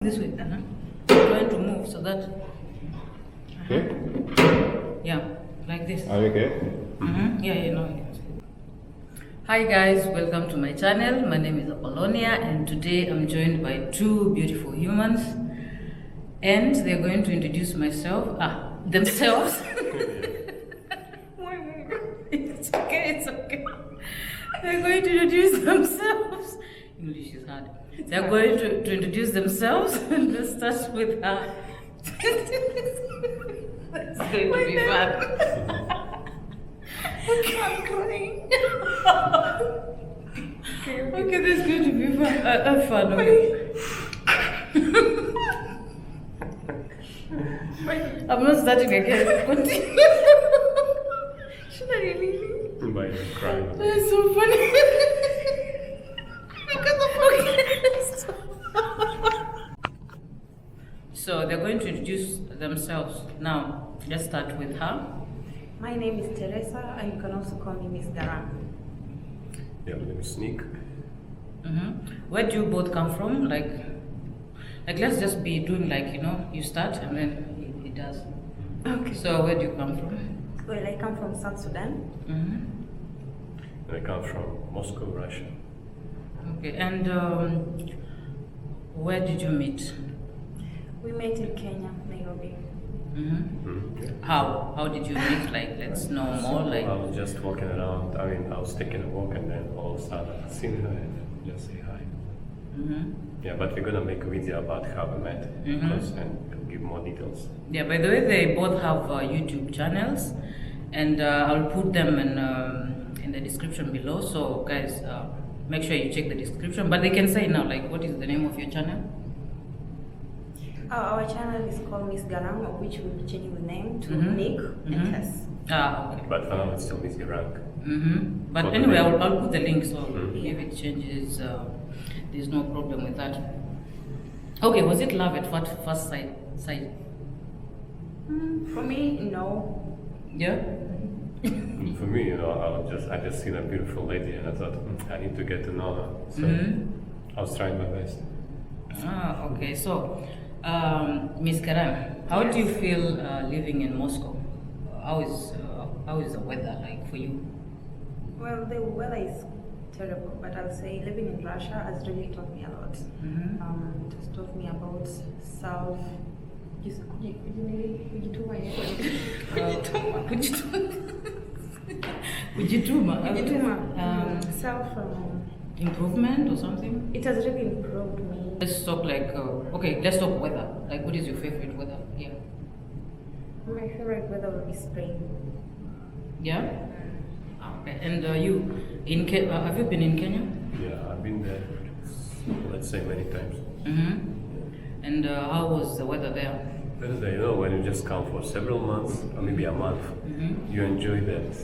This way. I'm trying to move so that. Yeah, like this. Are you okay? Yeah, no. Hi guys, welcome to my channel. My name is Apollonia, and today I'm joined by two beautiful humans, and they're going to introduce themselves. It's okay. They're going to introduce themselves. English is hard. They're going to introduce themselves. Let's start with her. It's going to be fun. Okay. I'm crying. Okay, this is going to be fun. Okay. I'm not starting again. Continue. Should I really? By the crying. That's so funny. So they're going to introduce themselves. Now, let's start with her. My name is Teresa, and you can also call me Miss Garan. Yeah, my name is Sneak. Where do you both come from? Like let's just be doing you start and then he does. Okay. So where do you come from? Well, I come from South Sudan. And I come from Moscow, Russia. Okay, and where did you meet? We met in Kenya, Nairobi. Yeah. How did you meet? Let's know more. I was just walking around. I was taking a walk, and then all of a sudden I seen her and just say hi. Yeah, but we're gonna make a video about how we met, because and we'll give more details. Yeah, by the way, they both have YouTube channels, and I'll put them in the description below. So guys, make sure you check the description. But they can say now, what is the name of your channel? Our channel is called Miss Garan, of which we'll be changing the name to Nick and Tess. Okay. But for now, it's still Miss Rank. But For anyway, the name. I'll put the link, so if it changes, there's no problem with that. Okay, was it love at first sight? For me, no. Yeah? For me, I just seen a beautiful lady, and I thought I need to get to know her. So I was trying my best. Okay. So, Miss Karan, how do you feel living in Moscow? How is the weather like for you? Well, the weather is terrible, but I'll say living in Russia has really taught me a lot. It has taught me about self. Self Improvement or something? It has really improved me. Let's talk let's talk weather. What is your favorite weather here? My favorite weather will be spring. Yeah? Okay. And you, have you been in Kenya? Yeah, I've been there. Let's say many times. And how was the weather there? When you just come for several months, or maybe a month, you enjoy that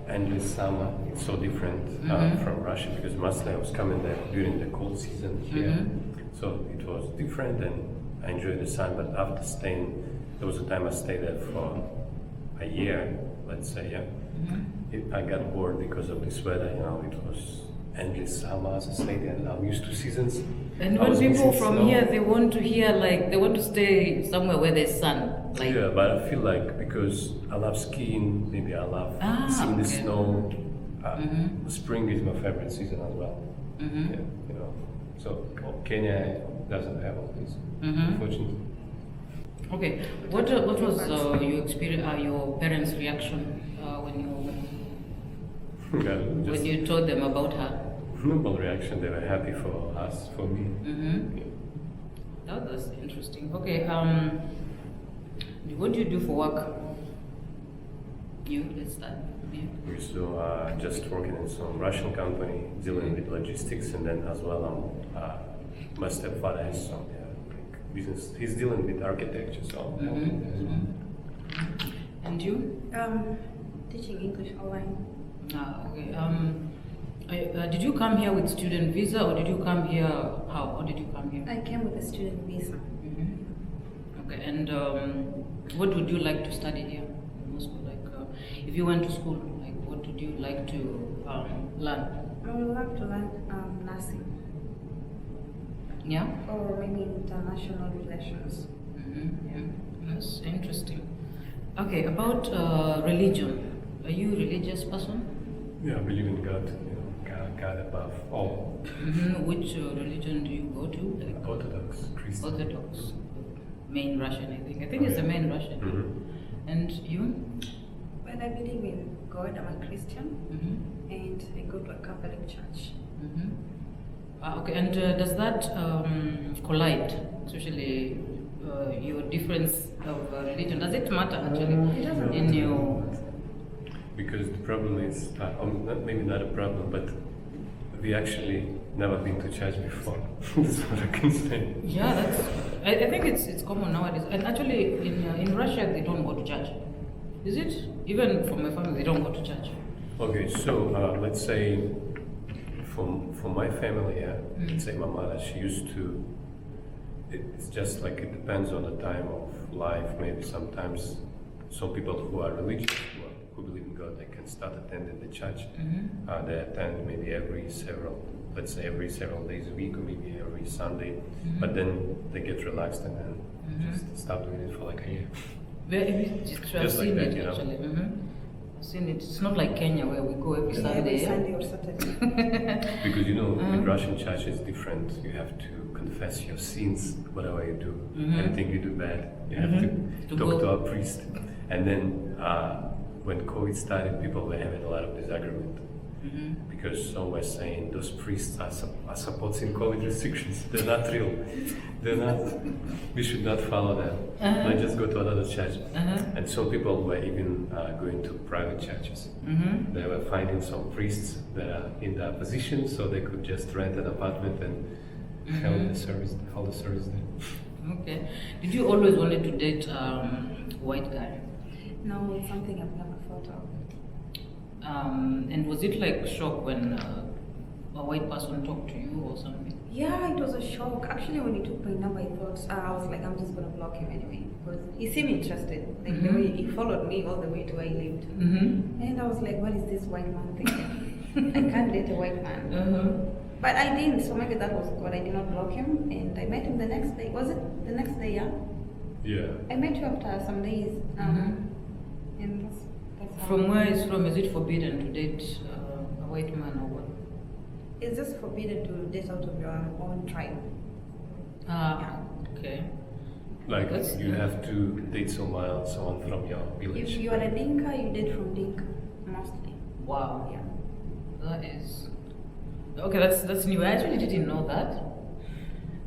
endless summer. It's so different from Russia, because mostly I was coming there during the cold season here. So it was different, and I enjoyed the sun. But after staying, there was a time I stayed there for a year, let's say, I got bored because of this weather, it was endless summer, as I said, and I'm used to seasons. And when people from here, they want to stay somewhere where there's sun. Yeah, but I feel like because I love skiing, maybe I love seeing the snow. Spring is my favorite season as well. Yeah, So Kenya doesn't have all this, unfortunately. Okay, what was your experience? Your parents' reaction when you told them about her? Normal reaction. They were happy for us, for me. That's interesting. Okay, what do you do for work? Let's start. Yeah. So just working in some Russian company, dealing with logistics, and then as well, my stepfather has some business. He's dealing with architecture, so. And you? Teaching English online. Okay. Did you come here with student visa, or did you come here? How did you come here? I came with a student visa. Okay. And what would you like to study here in Moscow? If you went to school, what would you like to learn? I would love to learn nursing. Yeah. or maybe international relations. Yeah, that's interesting. Okay, about religion. Are you a religious person? Yeah, I believe in God, God above all. Which religion do you go to? Like Orthodox Christian. Orthodox, main Russian, I think. I think it's the main Russian. And you? Well, I believe in God. I'm a Christian, and I go to a Catholic church. Okay, and does that collide, especially your difference of religion? Does it matter actually It doesn't. in your? Because the problem is, maybe not a problem, but we actually never been to church before. That's what I can say. Yeah, that's. I think it's common nowadays, and actually in Russia they don't go to church. Is it? Even for my family, they don't go to church. Okay, so let's say for my family, yeah, let's say my mother, she used to. It's just like it depends on the time of life. Maybe sometimes some people who are religious, who believe in God, they can start attending the church. They attend maybe every several days a week, or maybe every Sunday. But then they get relaxed and then just stop doing it for like a year. I've Just like seen that, it you know. actually. I've seen it. It's not like Kenya where we go every Yeah, Sunday. every yeah? Sunday or Saturday. Because in Russian church is different. You have to confess your sins, whatever you do. Anything you do bad, you have to To talk go. to a priest. And then when COVID started, people were having a lot of disagreement. Because some were saying those priests are supporting COVID restrictions. They're not real. They're not. We should not follow them. Let's just go to another church. And some people were even going to private churches. They were finding some priests that are in that position, so they could just rent an apartment and hold the service there. Okay. Did you always wanted to date white guy? No, it's something I've never thought of. And was it like shock when a white person talked to you or something? Yeah, it was a shock. Actually, when he took my number, I thought, I was like, I'm just gonna block him anyway. Because he seemed interested. Like the way he followed me all the way to where he lived. And I was like, what is this white man thinking? I can't date a white man. But I didn't, so maybe that was good. I did not block him, and I met him the next day. Was it the next day, yeah? Yeah. I met you after some days. And that's how. From where it's from, is it forbidden to date a white man or what? It's just forbidden to date out of your own tribe. Okay. Like That's- you have to date someone from your village. If you are a Dinka, you date from Dinka, mostly. Wow. Yeah. That is okay. That's new. I actually didn't know that.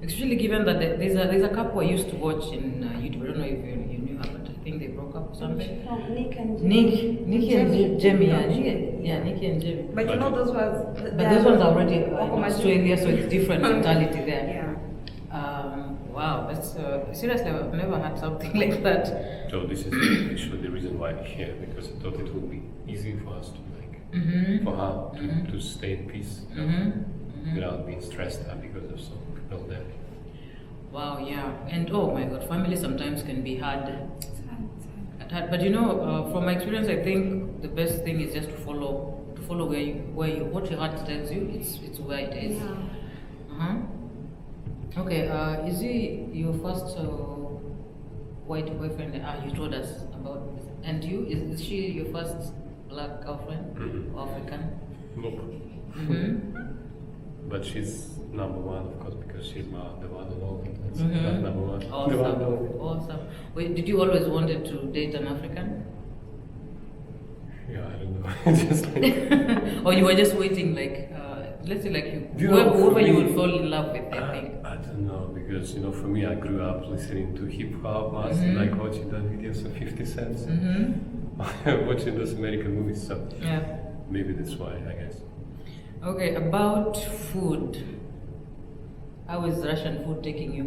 Especially given that there's a couple I used to watch in YouTube. I don't know if you knew her, but I think they broke up or something. From Nick and Jamie. Nikki and Jamie. Yeah, Nikki and Jamie. But you know those was. But those ones are already in Australia, so it's different mentality there. Yeah. Wow, that's seriously, I've never had something like that. So this is actually the reason why I'm here, because I thought it would be easy for us to for her to stay in peace, without being stressed out because of some people there. Wow, yeah, and oh my God, family sometimes can be hard. It's hard. But from my experience, I think the best thing is just to follow what your heart tells you. It's where it is. Yeah. Okay. Is he your first white boyfriend? You told us about this. And you? Is she your first black girlfriend or African? Nope. But she's number one, of course, because she's the one and only. That's number one. The one and only. Awesome. Wait, did you always wanted to date an African? Yeah, I don't know. Just like, Or you were just waiting, like, let's say, like, whoever you would fall in love with, I think. I don't know, because for me, I grew up listening to hip hop, mostly like watching the videos of 50 Cent, watching those American movies. So Yeah. maybe that's why, I guess. Okay, about food. How is Russian food taking you?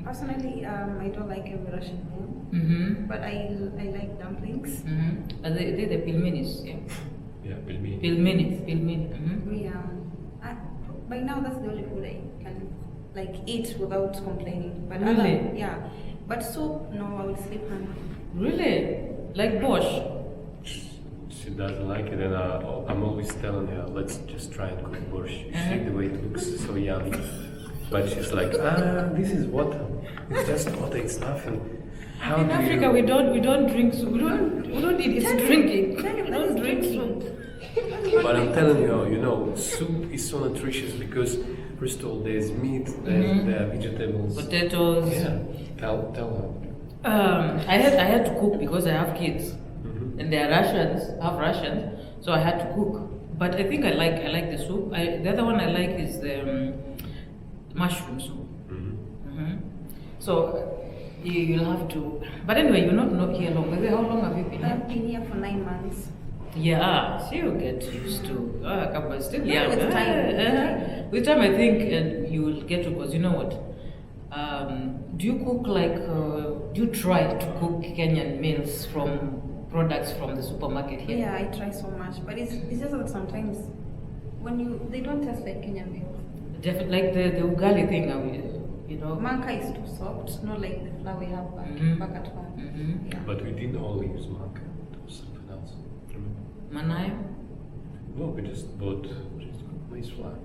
Personally, I don't like every Russian meal, but I like dumplings. Are they the pilmenis? Yeah. Yeah, pelmeni. Pilmeni. Yeah. By now, that's the only food I can like eat without complaining. But Really? yeah. But soup, no, I will sleep hungry. Really? Like borscht? She doesn't like it, and I'm always telling her, let's just try and cook borscht. You see the way it looks so yummy. But she's like, this is water. It's just water. It's nothing. How In do Africa, you... we don't drink soup. We don't eat. It's drinking. We don't drink soup. But I'm telling you, soup is so nutritious because first of all, there's meat, there are vegetables. Potatoes. Yeah. Tell her. I had to cook because I have kids, and they are Russians, so I had to cook. But I think I like the soup. The other one I like is the mushroom soup. So you'll have to. But anyway, you're not here long. Maybe how long have you been here? I've been here for 9 months. Yeah, so you'll get used to. But still, Yeah, with time. With time, I think you will get to. Because you know what? Do you cook do you try to cook Kenyan meals from products from the supermarket here? Yeah, I try so much, but it's just that sometimes they don't taste like Kenyan meals. Definitely, like the ugali thing, Manka is too soft, not like the flour we have back at home. Yeah. But we didn't only use maca. There was something else. Remember? Manaya? No, we just bought maize flour.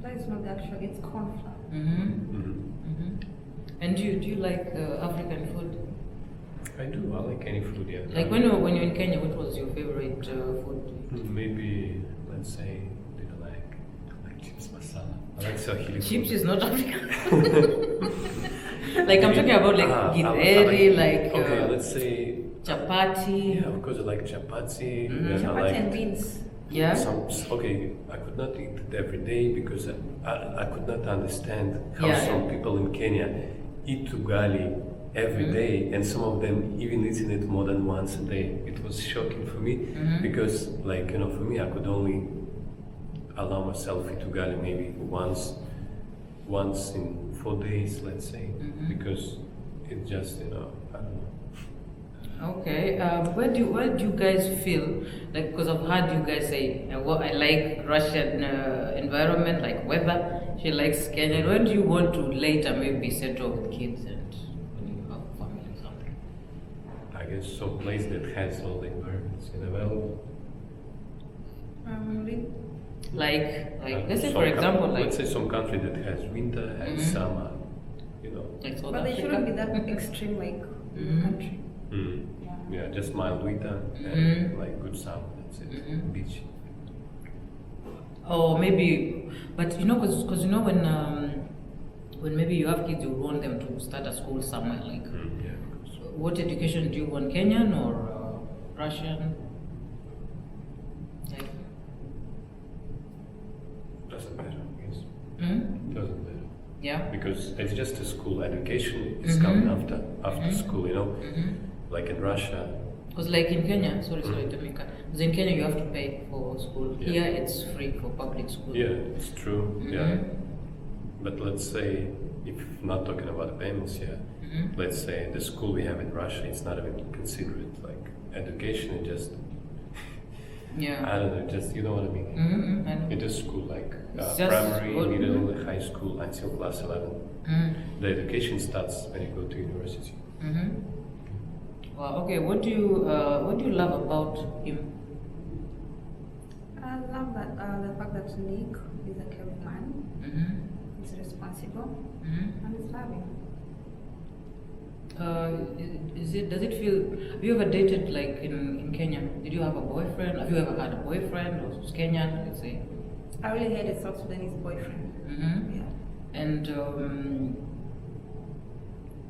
That is not the actual, it's corn flour. And do you like African food? I do. I like any food. Yeah. Like when you're in Kenya, what was your favorite food? Maybe let's say I like chips masala. I like Swahili food. Chips is not African. Like I'm talking about like githeri, okay, let's say chapati. Yeah, of course I like chapati. And I Chapati like and beans. Yeah. Okay, I could not eat it every day because I could not understand how some people in Kenya eat ugali every day, and some of them even eating it more than once a day. It was shocking for me because, for me, I could only allow myself eat ugali maybe once in 4 days, let's say, because it just, I don't know. Okay, where do you guys feel like? Because I've heard you guys say, I like Russian environment, like weather. She likes Kenya. Where do you want to later maybe settle with kids and when you have family or something? I guess some place that has all the environments available. Like let's say for example, let's say some country that has winter and summer, like South But they Africa. shouldn't be that extreme like country. Yeah, just mild winter and like good summer. That's it. Beach. Or maybe, but because when maybe you have kids, you want them to start a school somewhere. Like, Yeah, of course. what education do you want? Kenyan or Russian? Like, Doesn't matter, I guess. Doesn't matter. yeah. Because it's just a school. Education is coming after school, Like in Russia. Because like in Kenya, sorry to make cut. Because in Kenya you have to pay for school. Yeah. Here it's free for public school. Yeah, it's true. Yeah. But let's say, if not talking about payments here, let's say the school we have in Russia, it's not even considered like education. It just, Yeah. I don't know, just, you know what I mean? I know. It is school, like It's just primary, school. middle, high school until class 11. The education starts when you go to university. Wow. Okay. What do you love about him? I love that the fact that Nick is a caring man, he's responsible, and he's loving. Does it feel? Have you ever dated like in Kenya? Did you have a boyfriend? Have you ever had a boyfriend who's Kenyan? Let's say. I really hated South Sudanese boyfriend. Yeah. And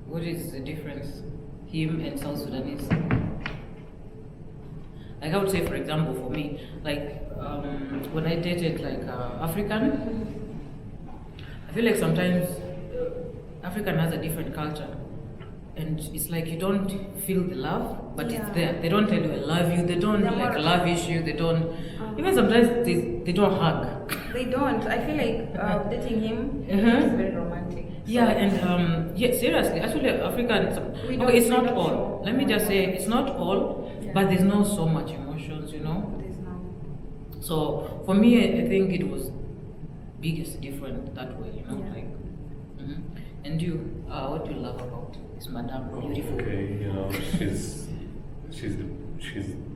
what is the difference, him and South Sudanese? Like I would say, for example, for me, like when I dated like African, I feel like sometimes African has a different culture. And it's like you don't feel the love, but it's there. They don't tell you I love you. They don't like love issue. They don't. Even sometimes they don't hug. They don't. I feel like dating him is very romantic. Yeah, and seriously, actually, Africans. Okay, it's not all. Let me just say, it's not all, but there's not so much emotions, There's no. So for me, I think it was biggest different that way, Yeah. like. And you, what do you love about this madam? Beautiful. Okay, she's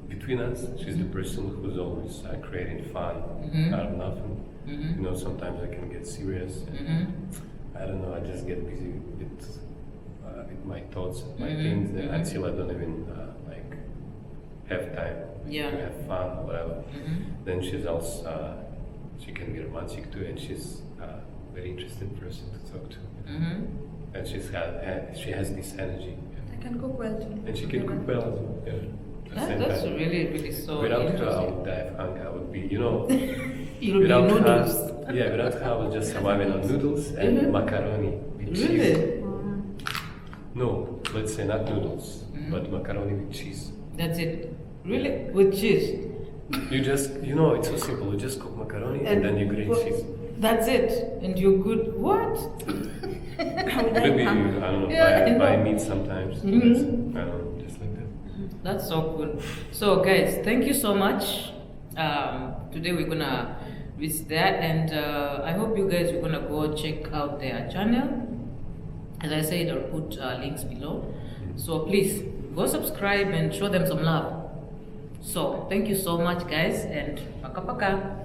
between us. She's the person who's always creating fun out of nothing. You know, sometimes I can get serious. And I don't know. I just get busy with my thoughts, my things, until I don't even like have time to have fun or whatever. Then she's also she can be romantic too, and she's a very interesting person to talk to. And she has this energy. I can cook well too. And she can cook well as well. Yeah. That's really, really so Without her, I interesting. would die of hunger. I would be, you know, You'll be without noodles. her, yeah, without her, I was just surviving on noodles and macaroni with cheese. Really? No, let's say not noodles, but macaroni with cheese. That's it. Really? With cheese? You just, you know, it's so simple. You just cook macaroni and then you grate cheese. That's it. And you're good. What? Maybe, I don't know, Yeah, buy I know. meat sometimes. I don't know, just like that. That's so good. So, guys, thank you so much. Today we're gonna visit that, and I hope you guys are gonna go check out their channel. As I said, I'll put links below. So please go subscribe and show them some love. So thank you so much, guys, and paka paka.